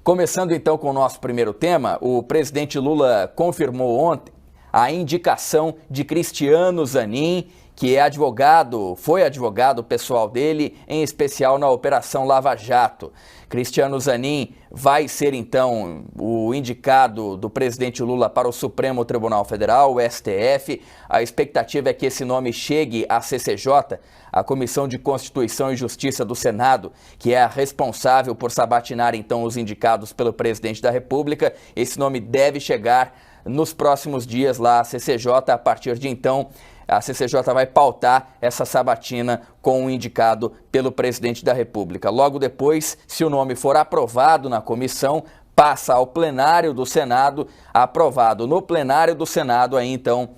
Começando então com o nosso primeiro tema, o presidente Lula confirmou ontem a indicação de Cristiano Zanin, que é foi advogado pessoal dele, em especial na Operação Lava Jato. Cristiano Zanin vai ser então o indicado do presidente Lula para o Supremo Tribunal Federal, o STF. A expectativa é que esse nome chegue à CCJ, a Comissão de Constituição e Justiça do Senado, que é a responsável por sabatinar então os indicados pelo presidente da República. Esse nome deve chegar nos próximos dias lá à CCJ. A partir de então, a CCJ vai pautar essa sabatina com o indicado pelo presidente da República. Logo depois, se o nome for aprovado na comissão, passa ao plenário do Senado. Aprovado no plenário do Senado, aí então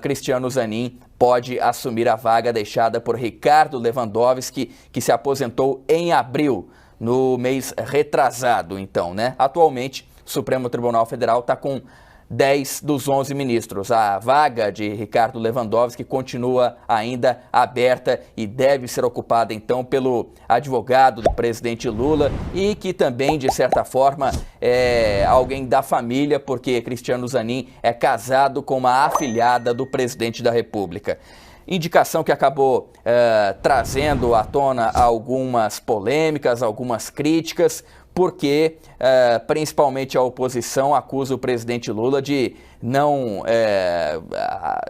Cristiano Zanin pode assumir a vaga deixada por Ricardo Lewandowski, que se aposentou em abril, no mês retrasado, então, né? Atualmente, o Supremo Tribunal Federal está com 10 dos 11 ministros. A vaga de Ricardo Lewandowski continua ainda aberta e deve ser ocupada, então, pelo advogado do presidente Lula e que também, de certa forma, é alguém da família, porque Cristiano Zanin é casado com uma afilhada do presidente da República. Indicação que acabou trazendo à tona algumas polêmicas, algumas críticas, porque principalmente a oposição acusa o presidente Lula de não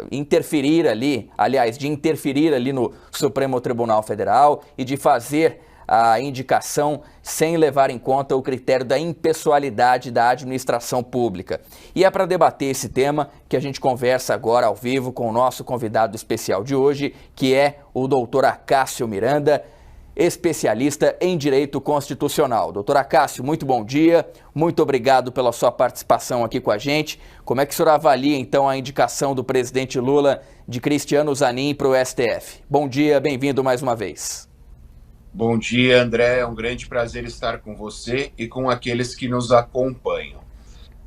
interferir ali, de interferir ali no Supremo Tribunal Federal e de fazer a indicação sem levar em conta o critério da impessoalidade da administração pública. E é para debater esse tema que a gente conversa agora ao vivo com o nosso convidado especial de hoje, que é o doutor Acácio Miranda, especialista em Direito Constitucional. Doutor Acácio, muito bom dia, muito obrigado pela sua participação aqui com a gente. Como é que o senhor avalia, então, a indicação do presidente Lula de Cristiano Zanin para o STF? Bom dia, bem-vindo mais uma vez. Bom dia, André. É um grande prazer estar com você e com aqueles que nos acompanham.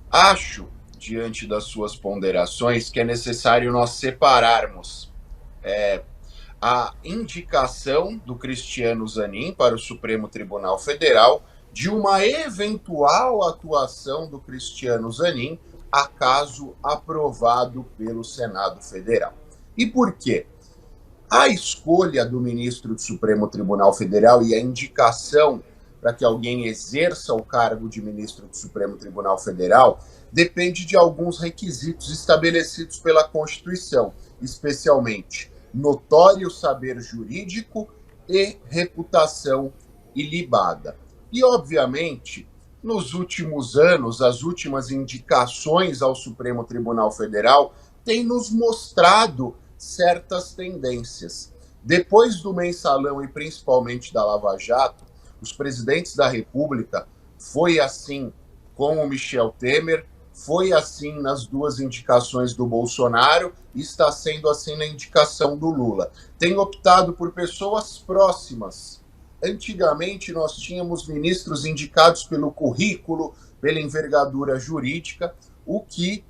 Acho, diante das suas ponderações, que é necessário nós separarmos a indicação do Cristiano Zanin para o Supremo Tribunal Federal de uma eventual atuação do Cristiano Zanin, acaso aprovado pelo Senado Federal. E por quê? A escolha do ministro do Supremo Tribunal Federal e a indicação para que alguém exerça o cargo de ministro do Supremo Tribunal Federal depende de alguns requisitos estabelecidos pela Constituição, especialmente notório saber jurídico e reputação ilibada. E, obviamente, nos últimos anos, as últimas indicações ao Supremo Tribunal Federal têm nos mostrado certas tendências. Depois do mensalão e principalmente da Lava Jato, os presidentes da República, foi assim com o Michel Temer, foi assim nas duas indicações do Bolsonaro e está sendo assim na indicação do Lula. Tem optado por pessoas próximas. Antigamente nós tínhamos ministros indicados pelo currículo, pela envergadura jurídica, o que,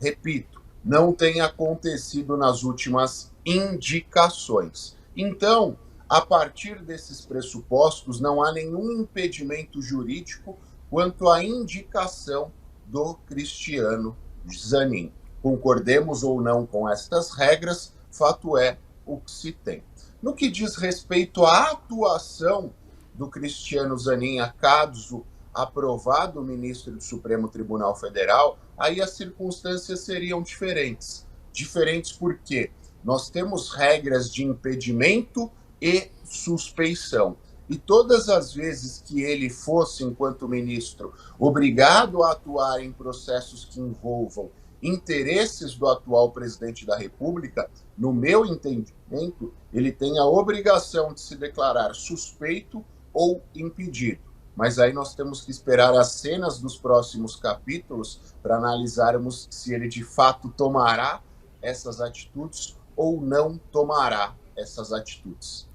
repito, não tem acontecido nas últimas indicações. Então, a partir desses pressupostos, não há nenhum impedimento jurídico quanto à indicação do Cristiano Zanin. Concordemos ou não com estas regras, fato é o que se tem. No que diz respeito à atuação do Cristiano Zanin, acaso aprovado o ministro do Supremo Tribunal Federal, aí as circunstâncias seriam diferentes. Diferentes porque nós temos regras de impedimento e suspeição. E todas as vezes que ele fosse, enquanto ministro, obrigado a atuar em processos que envolvam interesses do atual presidente da República, no meu entendimento, ele tem a obrigação de se declarar suspeito ou impedido. Mas aí nós temos que esperar as cenas dos próximos capítulos para analisarmos se ele de fato tomará essas atitudes ou não tomará essas atitudes.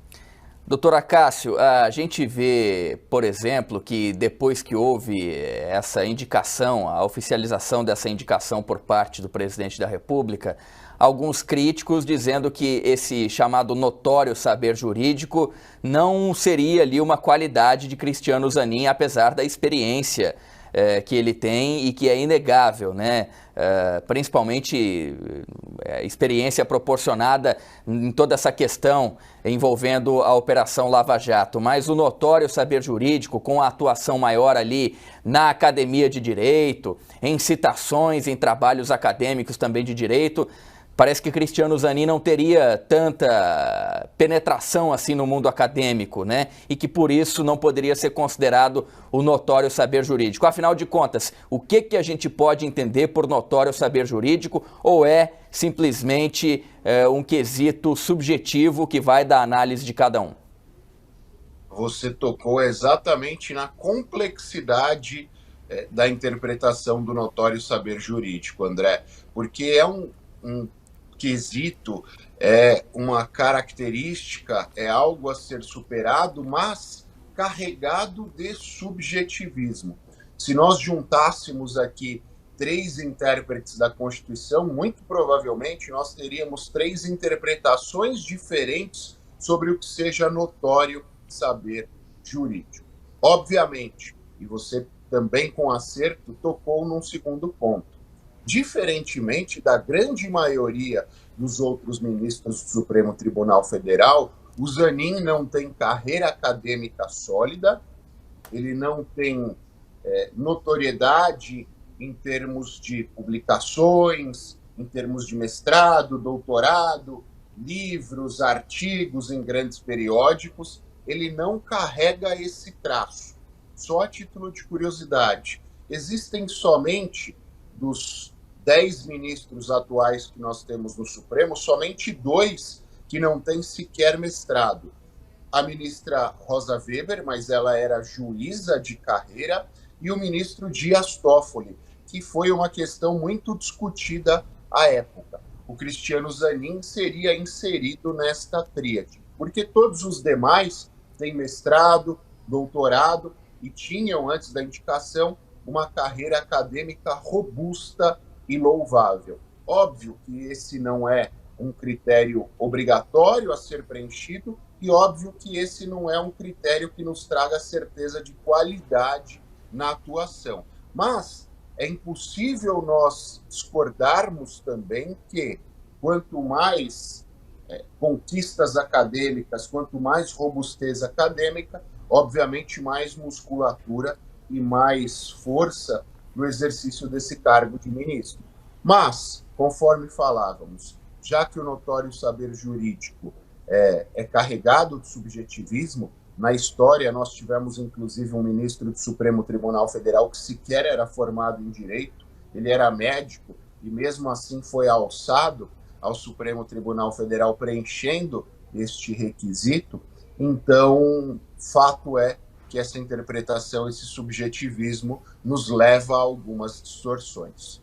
Doutora Cássio, a gente vê, por exemplo, que depois que houve essa indicação, a oficialização dessa indicação por parte do presidente da República, alguns críticos dizendo que esse chamado notório saber jurídico não seria ali uma qualidade de Cristiano Zanin, apesar da experiência que ele tem e que é inegável, né? Principalmente experiência proporcionada em toda essa questão envolvendo a Operação Lava Jato, mas o notório saber jurídico com a atuação maior ali na academia de direito, em citações, em trabalhos acadêmicos também de direito. Parece que Cristiano Zanin não teria tanta penetração assim no mundo acadêmico, né? E que por isso não poderia ser considerado o notório saber jurídico. Afinal de contas, o que a gente pode entender por notório saber jurídico, ou é simplesmente um quesito subjetivo que vai da análise de cada um? Você tocou exatamente na complexidade da interpretação do notório saber jurídico, André, porque é um quesito, é uma característica, é algo a ser superado, mas carregado de subjetivismo. Se nós juntássemos aqui 3 intérpretes da Constituição, muito provavelmente nós teríamos 3 interpretações diferentes sobre o que seja notório saber jurídico. Obviamente, e você também com acerto tocou num segundo ponto. Diferentemente da grande maioria dos outros ministros do Supremo Tribunal Federal, o Zanin não tem carreira acadêmica sólida, ele não tem notoriedade em termos de publicações, em termos de mestrado, doutorado, livros, artigos em grandes periódicos, ele não carrega esse traço. Só a título de curiosidade, existem somente dos 10 ministros atuais que nós temos no Supremo, somente 2 que não têm sequer mestrado. A ministra Rosa Weber, mas ela era juíza de carreira, e o ministro Dias Toffoli, que foi uma questão muito discutida à época. O Cristiano Zanin seria inserido nesta tríade, porque todos os demais têm mestrado, doutorado e tinham, antes da indicação, uma carreira acadêmica robusta e louvável. Óbvio que esse não é um critério obrigatório a ser preenchido e óbvio que esse não é um critério que nos traga certeza de qualidade na atuação. Mas é impossível nós discordarmos também que quanto mais conquistas acadêmicas, quanto mais robustez acadêmica, obviamente mais musculatura e mais força no exercício desse cargo de ministro. Mas, conforme falávamos, já que o notório saber jurídico é carregado de subjetivismo, na história nós tivemos inclusive um ministro do Supremo Tribunal Federal que sequer era formado em direito, ele era médico e mesmo assim foi alçado ao Supremo Tribunal Federal preenchendo este requisito. Então, fato é que essa interpretação, esse subjetivismo, nos leva a algumas distorções.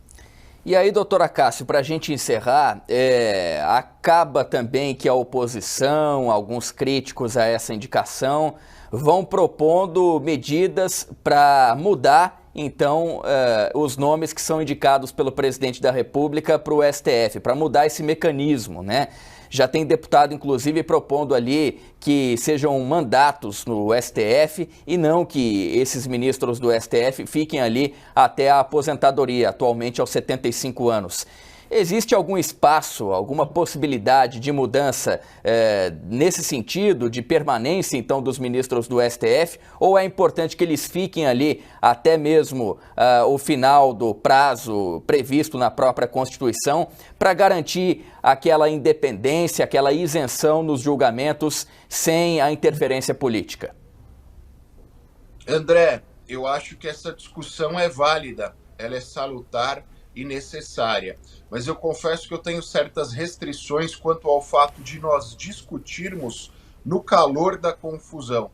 E aí, doutora Cássio, para a gente encerrar, acaba também que a oposição, alguns críticos a essa indicação, vão propondo medidas para mudar, então, os nomes que são indicados pelo presidente da República para o STF, para mudar esse mecanismo, né? Já tem deputado, inclusive, propondo ali que sejam mandatos no STF e não que esses ministros do STF fiquem ali até a aposentadoria, atualmente aos 75 anos. Existe algum espaço, alguma possibilidade de mudança nesse sentido, de permanência, então, dos ministros do STF? Ou é importante que eles fiquem ali até mesmo o final do prazo previsto na própria Constituição para garantir aquela independência, aquela isenção nos julgamentos sem a interferência política? André, eu acho que essa discussão é válida, ela é salutar e necessária. Mas eu confesso que eu tenho certas restrições quanto ao fato de nós discutirmos no calor da confusão,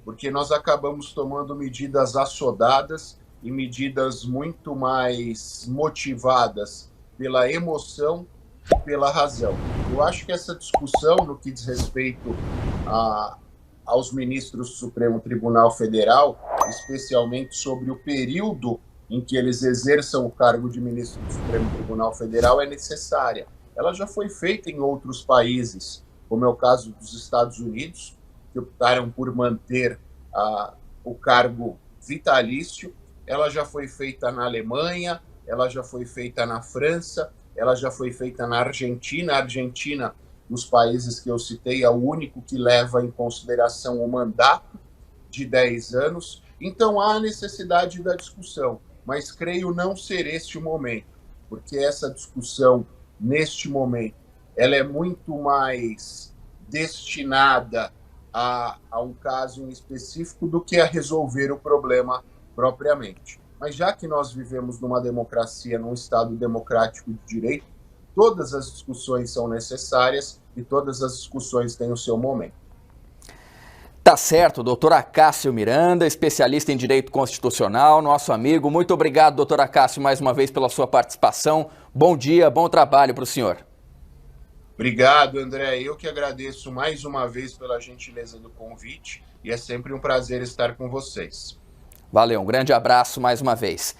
porque nós acabamos tomando medidas assodadas e medidas muito mais motivadas pela emoção e pela razão. Eu acho que essa discussão, no que diz respeito aos ministros do Supremo Tribunal Federal, especialmente sobre o período em que eles exerçam o cargo de ministro do Supremo Tribunal Federal, é necessária. Ela já foi feita em outros países, como é o caso dos Estados Unidos, que optaram por manter o cargo vitalício. Ela já foi feita na Alemanha, ela já foi feita na França, ela já foi feita na Argentina. A Argentina, nos países que eu citei, é o único que leva em consideração o mandato de 10 anos. Então há necessidade da discussão, mas creio não ser este o momento, porque essa discussão, neste momento, ela é muito mais destinada a um caso em específico do que a resolver o problema propriamente. Mas já que nós vivemos numa democracia, num Estado democrático de direito, todas as discussões são necessárias e todas as discussões têm o seu momento. Tá certo, doutor Acácio Miranda, especialista em Direito Constitucional, nosso amigo. Muito obrigado, doutor Acácio, mais uma vez pela sua participação. Bom dia, bom trabalho para o senhor. Obrigado, André. Eu que agradeço mais uma vez pela gentileza do convite e é sempre um prazer estar com vocês. Valeu, um grande abraço mais uma vez.